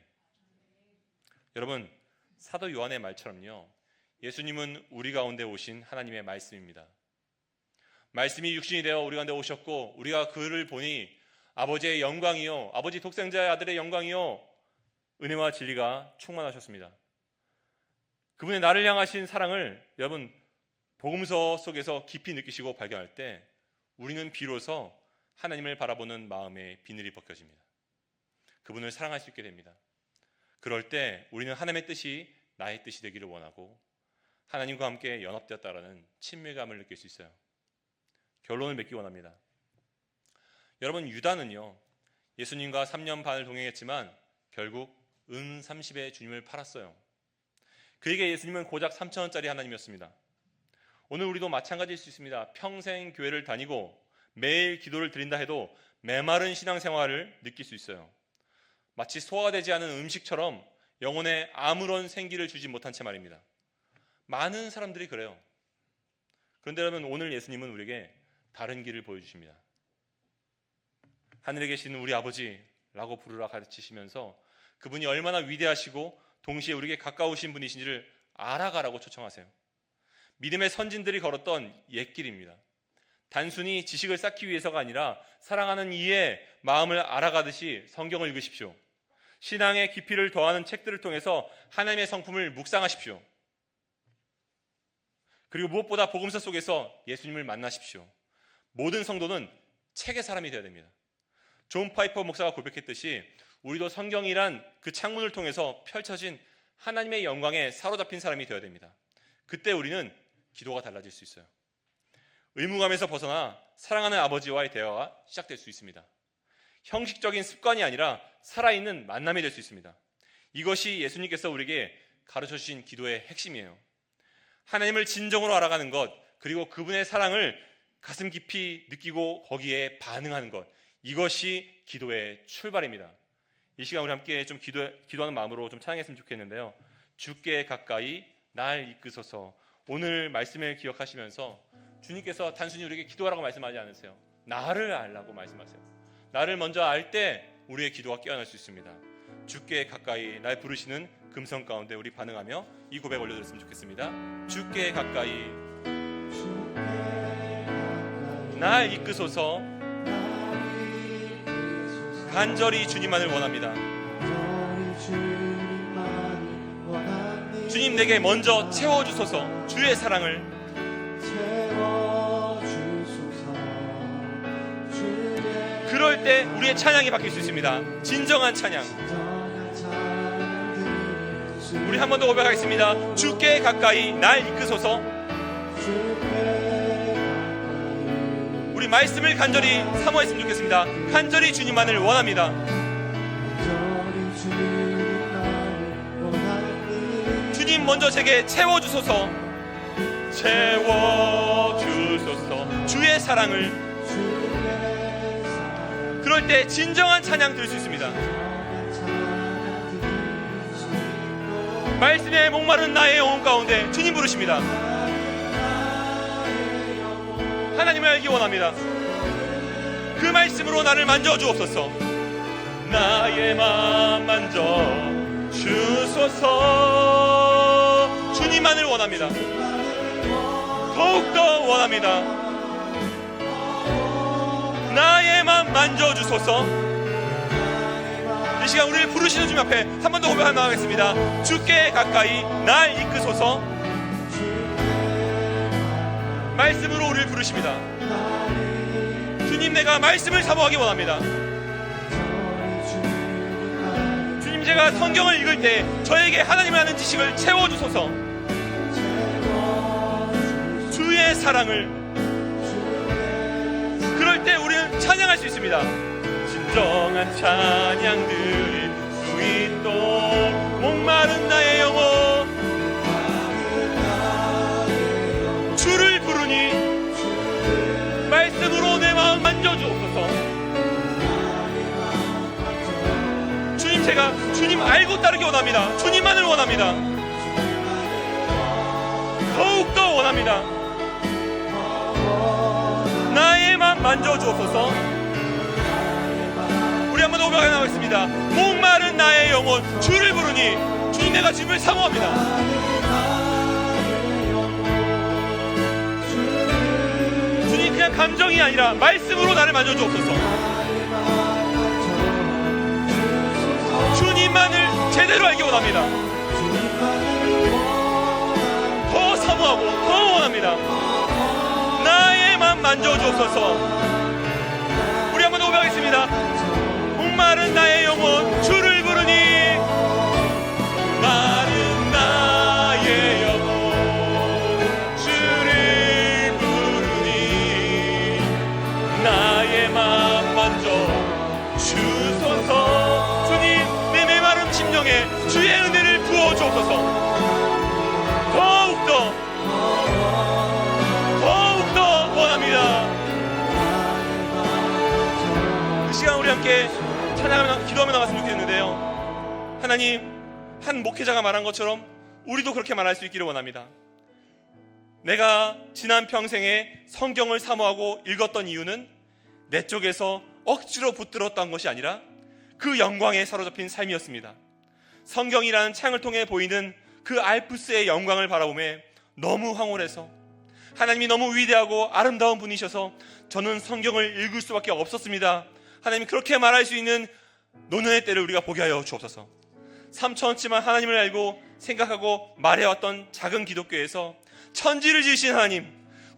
여러분, 사도 요한의 말처럼요, 예수님은 우리 가운데 오신 하나님의 말씀입니다. 말씀이 육신이 되어 우리 가운데 오셨고 우리가 그를 보니 아버지의 영광이요 아버지 독생자의 아들의 영광이요 은혜와 진리가 충만하셨습니다. 그분의 나를 향하신 사랑을 여러분 복음서 속에서 깊이 느끼시고 발견할 때 우리는 비로소 하나님을 바라보는 마음의 비늘이 벗겨집니다. 그분을 사랑할 수 있게 됩니다. 그럴 때 우리는 하나님의 뜻이 나의 뜻이 되기를 원하고 하나님과 함께 연합되었다라는 친밀감을 느낄 수 있어요. 결론을 맺기 원합니다. 여러분, 유다는요 예수님과 3년 반을 동행했지만 결국 은 30에 주님을 팔았어요. 그에게 예수님은 고작 3,000원짜리 하나님이었습니다. 오늘 우리도 마찬가지일 수 있습니다. 평생 교회를 다니고 매일 기도를 드린다 해도 메마른 신앙생활을 느낄 수 있어요. 마치 소화가 되지 않은 음식처럼 영혼에 아무런 생기를 주지 못한 채 말입니다. 많은 사람들이 그래요. 그런데 여러분, 오늘 예수님은 우리에게 다른 길을 보여주십니다. 하늘에 계시는 우리 아버지라고 부르라 가르치시면서 그분이 얼마나 위대하시고 동시에 우리에게 가까우신 분이신지를 알아가라고 초청하세요. 믿음의 선진들이 걸었던 옛길입니다. 단순히 지식을 쌓기 위해서가 아니라 사랑하는 이의 마음을 알아가듯이 성경을 읽으십시오. 신앙의 깊이를 더하는 책들을 통해서 하나님의 성품을 묵상하십시오. 그리고 무엇보다 복음서 속에서 예수님을 만나십시오. 모든 성도는 책의 사람이 되어야 됩니다. 존 파이퍼 목사가 고백했듯이 우리도 성경이란 그 창문을 통해서 펼쳐진 하나님의 영광에 사로잡힌 사람이 되어야 됩니다. 그때 우리는 기도가 달라질 수 있어요. 의무감에서 벗어나 사랑하는 아버지와의 대화가 시작될 수 있습니다. 형식적인 습관이 아니라 살아있는 만남이 될 수 있습니다. 이것이 예수님께서 우리에게 가르쳐주신 기도의 핵심이에요. 하나님을 진정으로 알아가는 것, 그리고 그분의 사랑을 가슴 깊이 느끼고 거기에 반응하는 것, 이것이 기도의 출발입니다. 이 시간 우리 함께 좀 기도하는 마음으로 좀 찬양했으면 좋겠는데요. 주께 가까이 날 이끄소서. 오늘 말씀을 기억하시면서 주님께서 단순히 우리에게 기도하라고 말씀하지 않으세요. 나를 알라고 말씀하세요. 나를 먼저 알 때 우리의 기도가 깨어날 수 있습니다. 주께 가까이 날 부르시는 금성 가운데 우리 반응하며 이 고백 올려드렸으면 좋겠습니다. 주께 가까이 날 이끄소서. 간절히 주님만을 원합니다. 주님, 내게 먼저 채워주소서. 주의 사랑을 그럴 그럴 때 우리의 찬양이 바뀔 수 있습니다. 진정한 찬양. 우리 한 번 더 고백하겠습니다. 주께 가까이 날 이끄소서. 우리 말씀을 간절히 사모했으면 좋겠습니다. 간절히 주님만을 원합니다. 주님 먼저 제게 채워주소서. 채워주소서. 주의 사랑을. 그럴 때 진정한 찬양 들을 수 있습니다. 말씀에 목마른 나의 영혼 가운데 주님 부르십니다. 하나님을 알기 원합니다. 그 말씀으로 나를 만져주옵소서. 나의 맘 만져주소서. 주님만을 원합니다. 더욱더 원합니다. 나의 맘 만져주소서. 이 시간 우리를 부르시는 주님 앞에 한 번 더 고백하겠습니다. 주께 가까이 날 이끄소서. 말씀으로 우리를 부르십니다. 주님, 내가 말씀을 사모하기 원합니다. 주님, 제가 성경을 읽을 때 저에게 하나님을 아는 지식을 채워주소서. 주의 사랑을. 그럴 때 우리는 찬양할 수 있습니다. 진정한 찬양 드릴 수 있도록 목마른 나의 영혼 주를 부르니 말씀으로 내 마음 만져주옵소서. 주님, 제가 주님 알고 따르기 원합니다. 주님만을 원합니다. 더욱더 원합니다. 나의 마음 만져주옵소서. 우리 한번 더 고백하겠습니다. 목마른 나의 영혼 주를 부르니 주님, 내가 주님을 사모합니다. 주님, 그냥 감정이 아니라 말씀으로 나를 만져주옵소서. 주님만을 제대로 알기 원합니다. 더 사모하고 더 원합니다. 나의 맘 만져주옵소서. 우리 한번 더 고백하겠습니다. 목마른 나의 영혼 주를 부르니 마른 나의 영혼 주를 부르니 나의 맘 만져 주소서. 주님, 내 메마른 심령에 주의 은혜를 부어주옵소서. 더욱더 원합니다. 이 시간 우리 함께 찬양하며 기도하며 나갔으면 좋겠는데요, 하나님, 한 목회자가 말한 것처럼 우리도 그렇게 말할 수 있기를 원합니다. 내가 지난 평생에 성경을 사모하고 읽었던 이유는 내 쪽에서 억지로 붙들었던 것이 아니라 그 영광에 사로잡힌 삶이었습니다. 성경이라는 창을 통해 보이는 그 알프스의 영광을 바라보며 너무 황홀해서, 하나님이 너무 위대하고 아름다운 분이셔서 저는 성경을 읽을 수밖에 없었습니다. 하나님, 그렇게 말할 수 있는 노년의 때를 우리가 보게 하여 주옵소서. 3천원치만 하나님을 알고 생각하고 말해왔던 작은 기독교에서 천지를 지으신 하나님,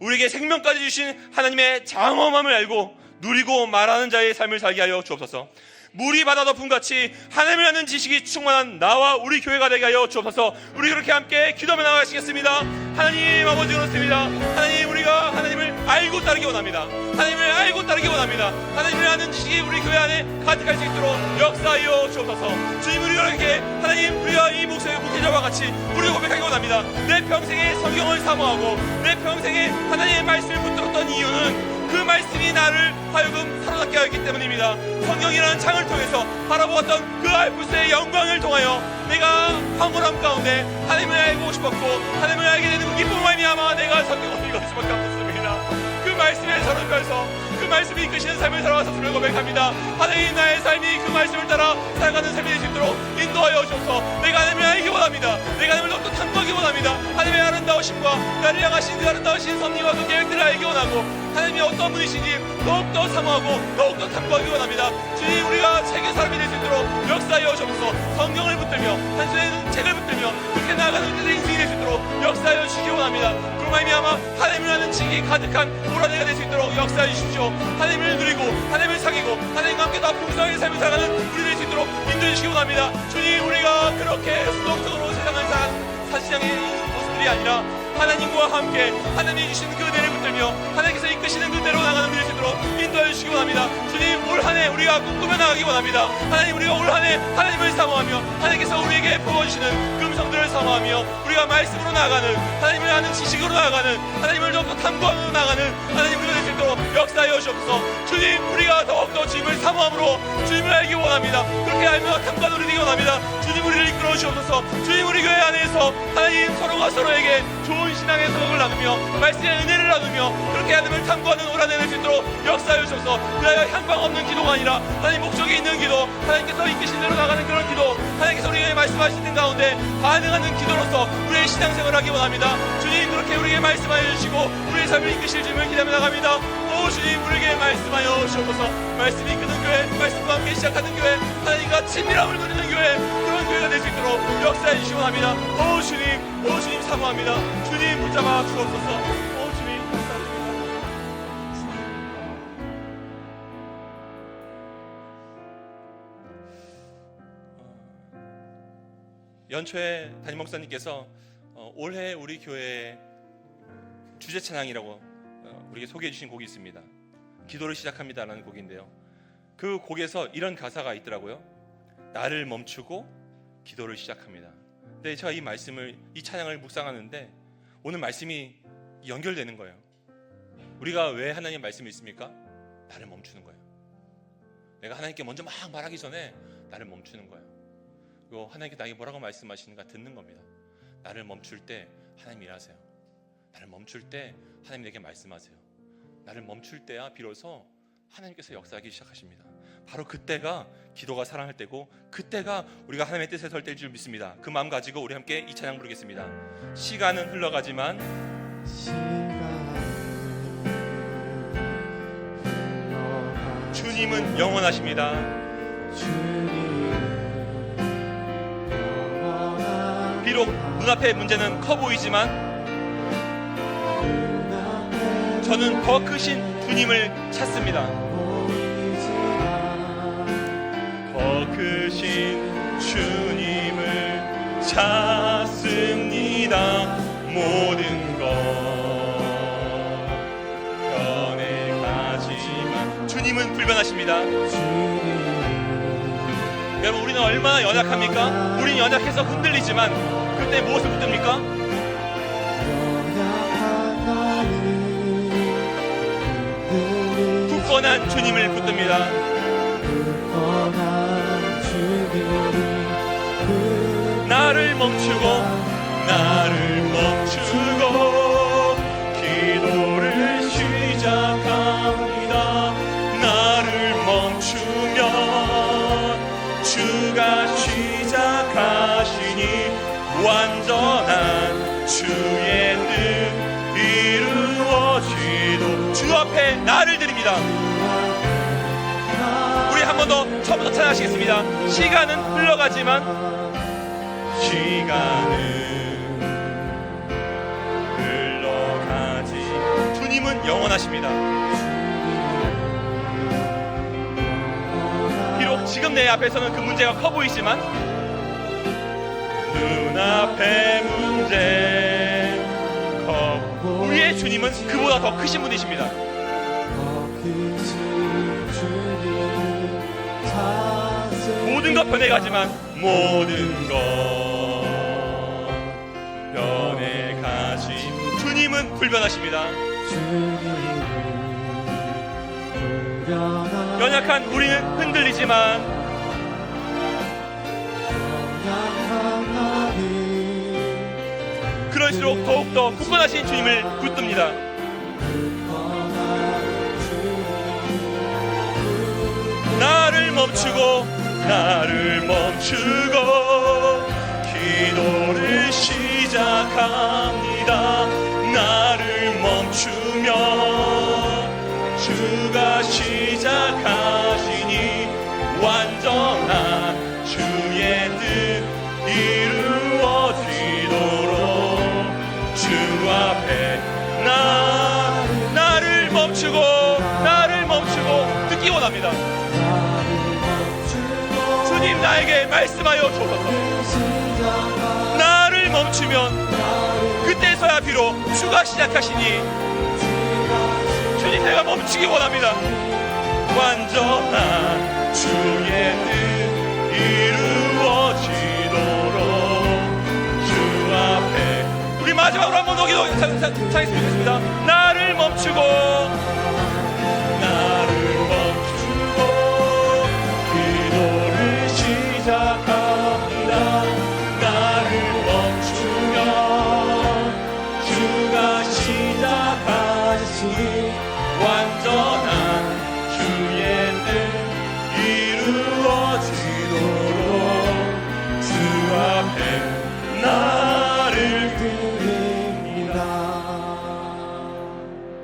우리에게 생명까지 주신 하나님의 장엄함을 알고 누리고 말하는 자의 삶을 살게 하여 주옵소서. 물이 바다 덮음같이 하나님을 아는 지식이 충만한 나와 우리 교회가 되게 하여 주옵소서. 우리 그렇게 함께 기도하며 나가시겠습니다. 하나님 아버지, 그렇습니다. 하나님, 우리가 하나님을 알고 따르기 원합니다. 하나님을 알고 따르기 원합니다. 하나님을 아는 지식이 우리 교회 안에 가득할 수 있도록 역사하여 주옵소서. 주님, 우리가 이렇게 하나님, 우리가 이 목회자와 같이 우리가 고백하기 원합니다. 내 평생에 성경을 사모하고 내 평생에 하나님의 말씀을 붙들었던 이유는 그 말씀이 나를 하여금 사로잡게 하였기 때문입니다. 성경이라는 창을 통해서 바라보았던 그 알프스의 영광을 통하여 내가 황홀함 가운데 하나님을 알고 싶었고 하나님을 알게 되는 그 기쁨을 말미암아 내가 성경을 읽을 수밖에 없었습니다. 그 말씀에 사로잡혀서 그 말씀이 이끄시는 삶을 살아왔음을 고백합니다. 하나님, 나의 삶이 그 말씀을 따라 살아가는 삶이 될 수 있도록 인도하여 주옵소서. 내가 하나님을 알기 원합니다. 내가 하나님을 더욱더 탐구하기 원합니다. 하나님의 아름다우심과 나를 향하신 그 아름다우신 섭리와 그 계획들을 알기 원하고 하나님이 어떤 분이신지 더욱더 사모하고 더욱더 탐구하기 원합니다. 주님, 우리가 책의 사람이 될 수 있도록 역사하여 주옵소서. 성경을 붙들며 한 손에는 책을 붙들며 그렇게 나아가는 우리들의 인생이 될 수 있도록 역사하여 주시기 원합니다. 말미암아 하나님을 아는 지식이 가득한 올 한 해가 될 수 있도록 역사해 주십시오. 하나님을 누리고 하나님을 사귀고 하나님과 함께 더 풍성하게 삶을 살아가는 우리 될 수 있도록 인도해 주시기 원합니다. 주님, 우리가 그렇게 수동적으로 세상을 사는 사시장의 모습들이 아니라 하나님과 함께 하나님이 주시는 그 은혜를 붙들며 하나님께서 이끄시는 그대로 나가는 우리 될 수 있도록 인도해 주시기 원합니다. 주님, 올 한 해 우리가 꿈꾸며 나가기 원합니다. 하나님, 우리가 올 한 해 하나님을 사모하며 하나님께서 우리에게 부어주시는 금성들을 사모하며 우리가 말씀으로 나가는 하나님을 아는 지식으로 나가는 하나님을 더욱더 탐구하며 나가는 하나님 우리가 될 수 있도록 역사하여 주옵소서. 주님, 우리가 더욱더 주님을 사모함으로 주님을 알기 원합니다. 그렇게 알며 탐구하는 우리 되기 원합니다. 주님, 우리를 이끌어 주옵소서. 주님, 우리 교회 안에서 하나님 서로가 서로에게 좋은 신앙의 소극을 나누며 말씀의 은혜를 나누며 그렇게 하나님을 탐구하는 올 한 해 될 수 있도록 역사하여 주옵소서. 그래야 향방 없는 기도가 아니라 하나님 목적이 있는 기도, 하나님께서 이끄신 대로 나가는 그런 기도, 하나님께서 우리에게 말씀하시는 가운데 반응하는 기도로서 우리의 신앙생활을 하기 원합니다. 주님, 그렇게 우리에게 말씀하여 주시고 우리의 삶을 이끄실 줄을 기대하며 나갑니다. 오 주님, 우리에게 말씀하여 주옵소서. 말씀이 이끄는 교회, 말씀과 함께 시작하는 교회, 하나님과 친밀함을 누리는 교회, 그런 교회가 될 수 있도록 역사해 주시기 원합니다. 오 주님 사모합니다. 주님 붙잡아 주옵소서. 오 주님 감사드립니다. 연초에 담임 목사님께서 올해 우리 교회의 주제 찬양이라고 우리에게 소개해 주신 곡이 있습니다. 기도를 시작합니다라는 곡인데요, 그 곡에서 이런 가사가 있더라고요. 나를 멈추고 기도를 시작합니다. 근데 제가 이 찬양을 묵상하는데 오늘 말씀이 연결되는 거예요. 우리가 왜 하나님 말씀이 있습니까? 나를 멈추는 거예요. 내가 하나님께 먼저 막 말하기 전에 나를 멈추는 거예요. 그리고 하나님께 나에게 뭐라고 말씀하시는가 듣는 겁니다. 나를 멈출 때 하나님 일하세요. 나를 멈출 때 하나님 내게 말씀하세요. 나를 멈출 때야 비로소 하나님께서 역사하기 시작하십니다. 바로 그때가 기도가 살아날 때고 그때가 우리가 하나님의 뜻에 설 때일 줄 믿습니다. 그 마음 가지고 우리 함께 이 찬양 부르겠습니다. 시간은 흘러가지만 주님은 영원하십니다. 비록 눈앞의 문제는 커 보이지만 저는 더 크신 주님을 찾습니다. 더 크신 주님을 찾습니다. 모든 것 변해가지만 주님은 불변하십니다. 여러분, 우리는 얼마나 연약합니까? 우리는 연약해서 흔들리지만 그때 무엇을 붙듭니까? 굳건한 주님을 붙듭니다. 나를 멈추고 기도를 시작합니다. 나를 멈추면 주가 시작하시니 완전한 주의 뜻 이루어지도 주 앞에 나를 드립니다. 우리 한 번 더 처음부터 찬양하시겠습니다. 시간은 흘러가지만 주님은 영원하십니다. 비록 지금 내 앞에서는 그 문제가 커 보이지만 눈앞의 문제 우리의 주님은 그보다 더 크신 분이십니다. 모든 것 변해가지만 모든 것 변해가지 주님은 불변하십니다. 연약한 우리는 흔들리지만 그럴수록 더욱더 굳건하신 주님을 붙듭니다. 나를 멈추고 기도를 시작합니다. 나를 멈추면 주가 시작하시니 완전한 주의 뜻 이루어지도록 주 앞에 말씀하여 주옵소서. 나를 멈추면 그때서야 비록 주가 시작하시니 주님 내가 멈추기 원합니다. 완전한 주의 뜻 이루어지도록 주 앞에 우리 마지막으로 한번 더 기도하겠습니다. 나를 멈추고 기도를 시작합니다. 나를 멈추면 주가 시작하신 완전한 주의 뜻 이루어지도록 주 앞에 나를 드립니다.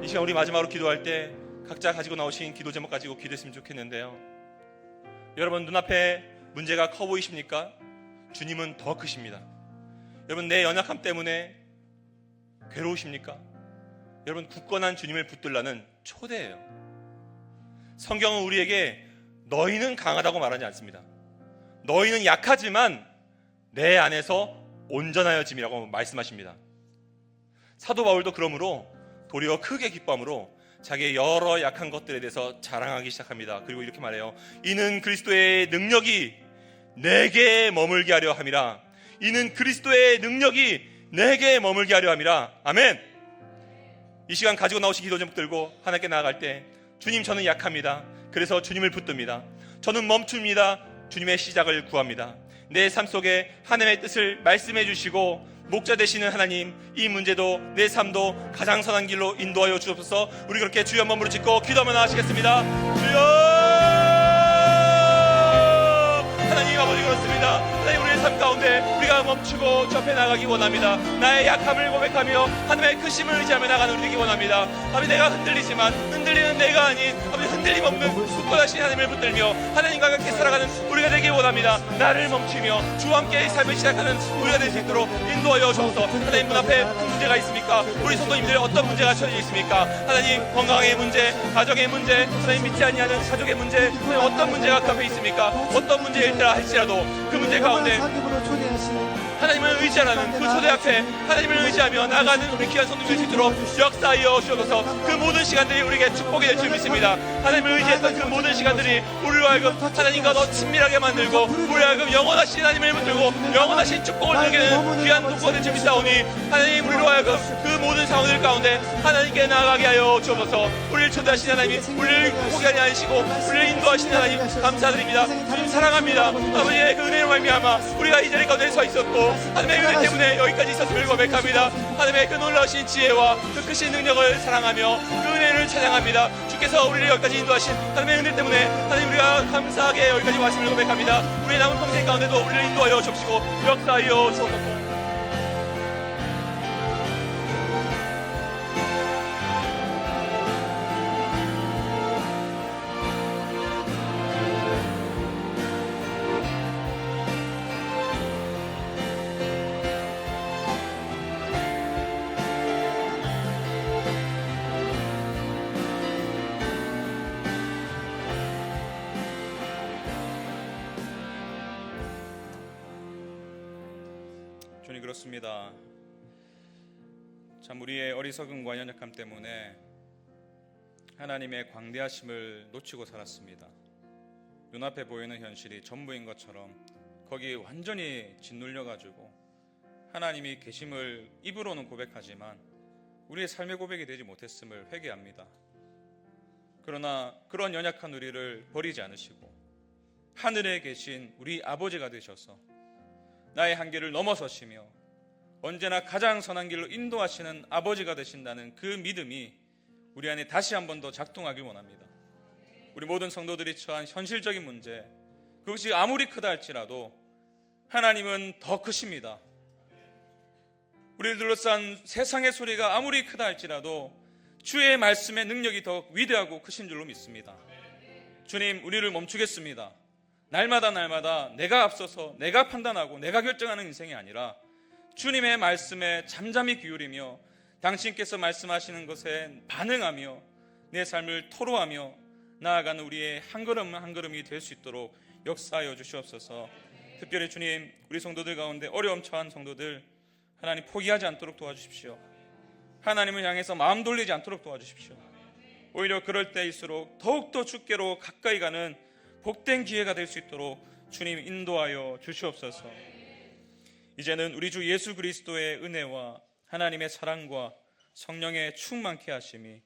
이 시간 우리 마지막으로 기도할 때 각자 가지고 나오신 기도 제목 가지고 기도했으면 좋겠는데요. 여러분 눈앞에 문제가 커 보이십니까? 주님은 더 크십니다. 여러분 내 연약함 때문에 괴로우십니까? 여러분 굳건한 주님을 붙들라는 초대예요. 성경은 우리에게 너희는 강하다고 말하지 않습니다. 너희는 약하지만 내 안에서 온전하여짐이라고 말씀하십니다. 사도 바울도 그러므로 도리어 크게 기뻐함으로 자기의 여러 약한 것들에 대해서 자랑하기 시작합니다. 그리고 이렇게 말해요. 이는 그리스도의 능력이 내게 머물게 하려 함이라. 이는 그리스도의 능력이 내게 머물게 하려 함이라. 아멘. 이 시간 가지고 나오신 기도 제목 들고 하나님께 나아갈 때 주님 저는 약합니다. 그래서 주님을 붙듭니다. 저는 멈춥니다. 주님의 시작을 구합니다. 내 삶 속에 하나님의 뜻을 말씀해 주시고 목자 되시는 하나님, 이 문제도 내 삶도 가장 선한 길로 인도하여 주옵소서. 우리 그렇게 주여 한번 부르짖고 기도하며 나아가시겠습니다. 주여! 하나님 아버지 그렇습니다. 하나님 우리의 삶 가운데 우리가 멈추고 저 앞에 나가기 원합니다. 나의 약함을 고백하며 하나님의 크심을 의지하며 나가는 우리 되기 원합니다. 아버지 내가 흔들리지만 흔들리는 내가 아닌 아버지 흔들림 없는 굳건하신 하나님을 붙들며 하나님과 함께 살아가는 우리가 되기 원합니다. 나를 멈추며 주와 함께 이 삶을 시작하는 우리가 될 수 있도록 인도하여 주옵소서. 하나님 문 앞에 문제가 있습니까? 우리 성도님들의 어떤 문제가 처해 있습니까? 하나님 건강의 문제, 가정의 문제, 하나님 믿지 아니하는 가족의 문제, 하나님 어떤 문제가 그 앞에 있습니까? 어떤 문제일지라 할지라도 그 문제 가운데 하나님을 의지하는 그 초대 앞에 하나님을 의지하며 나가는 우리 귀한 성도님들 수 있도록 역사하여 주옵소서. 그 모든 시간들이 우리에게 축복이 될 줄 믿습니다. 하나님을 의지했던 그 모든 시간들이 우리로 하여금 하나님과 더 친밀하게 만들고 우리로 하여금 영원하신 하나님을 붙들고 영원하신 축복을 누리게 되는 귀한 도구가 될 줄 믿사오니 하나님 우리로 하여금 그 모든 상황들 가운데 하나님께 나아가게 하여 주옵소서. 우리를 초대하신 하나님, 우리를 포기하지 않으시고 우리를 인도하신 하나님 감사드립니다. 주님 사랑합니다. 아버지의 그 은혜로 말미암아 우리가 이 자리 가운데 서 있었고 하나님의 은혜 때문에 여기까지 있었음을 고백합니다. 하나님의 그 놀라우신 지혜와 그 크신 능력을 사랑하며 그 은혜를 찬양합니다. 주께서 우리를 여기까지 인도하신 하나님의 은혜 때문에 하나님 우리가 감사하게 여기까지 왔음을 고백합니다. 우리의 남은 평생 가운데도 우리를 인도하여 주옵시고 역사하여 주옵소서. 주님 그렇습니다. 참 우리의 어리석음과 연약함 때문에 하나님의 광대하심을 놓치고 살았습니다. 눈앞에 보이는 현실이 전부인 것처럼 거기에 완전히 짓눌려가지고 하나님이 계심을 입으로는 고백하지만 우리의 삶의 고백이 되지 못했음을 회개합니다. 그러나 그런 연약한 우리를 버리지 않으시고 하늘에 계신 우리 아버지가 되셔서 나의 한계를 넘어서시며 언제나 가장 선한 길로 인도하시는 아버지가 되신다는 그 믿음이 우리 안에 다시 한 번 더 작동하길 원합니다. 우리 모든 성도들이 처한 현실적인 문제, 그것이 아무리 크다 할지라도 하나님은 더 크십니다. 우리를 둘러싼 세상의 소리가 아무리 크다 할지라도 주의 말씀의 능력이 더 위대하고 크신 줄로 믿습니다. 주님, 우리를 멈추겠습니다. 날마다 내가 앞서서 내가 판단하고 내가 결정하는 인생이 아니라 주님의 말씀에 잠잠히 기울이며 당신께서 말씀하시는 것에 반응하며 내 삶을 토로하며 나아가는 우리의 한 걸음 한 걸음이 될 수 있도록 역사하여 주시옵소서. 특별히 주님, 우리 성도들 가운데 어려움 처한 성도들 하나님 포기하지 않도록 도와주십시오. 하나님을 향해서 마음 돌리지 않도록 도와주십시오. 오히려 그럴 때일수록 더욱더 주께로 가까이 가는 복된 기회가 될 수 있도록 주님 인도하여 주시옵소서. 이제는 우리 주 예수 그리스도의 은혜와 하나님의 사랑과 성령의 충만케 하심이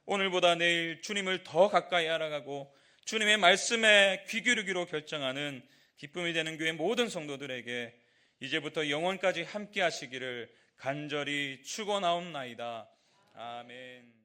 오늘보다 내일 주님을 더 가까이 알아가고 주님의 말씀에 귀 기울이기로 결정하는 기쁨이 되는 교회 모든 성도들에게 이제부터 영원까지 함께 하시기를 간절히 축원하옵나이다. 아멘.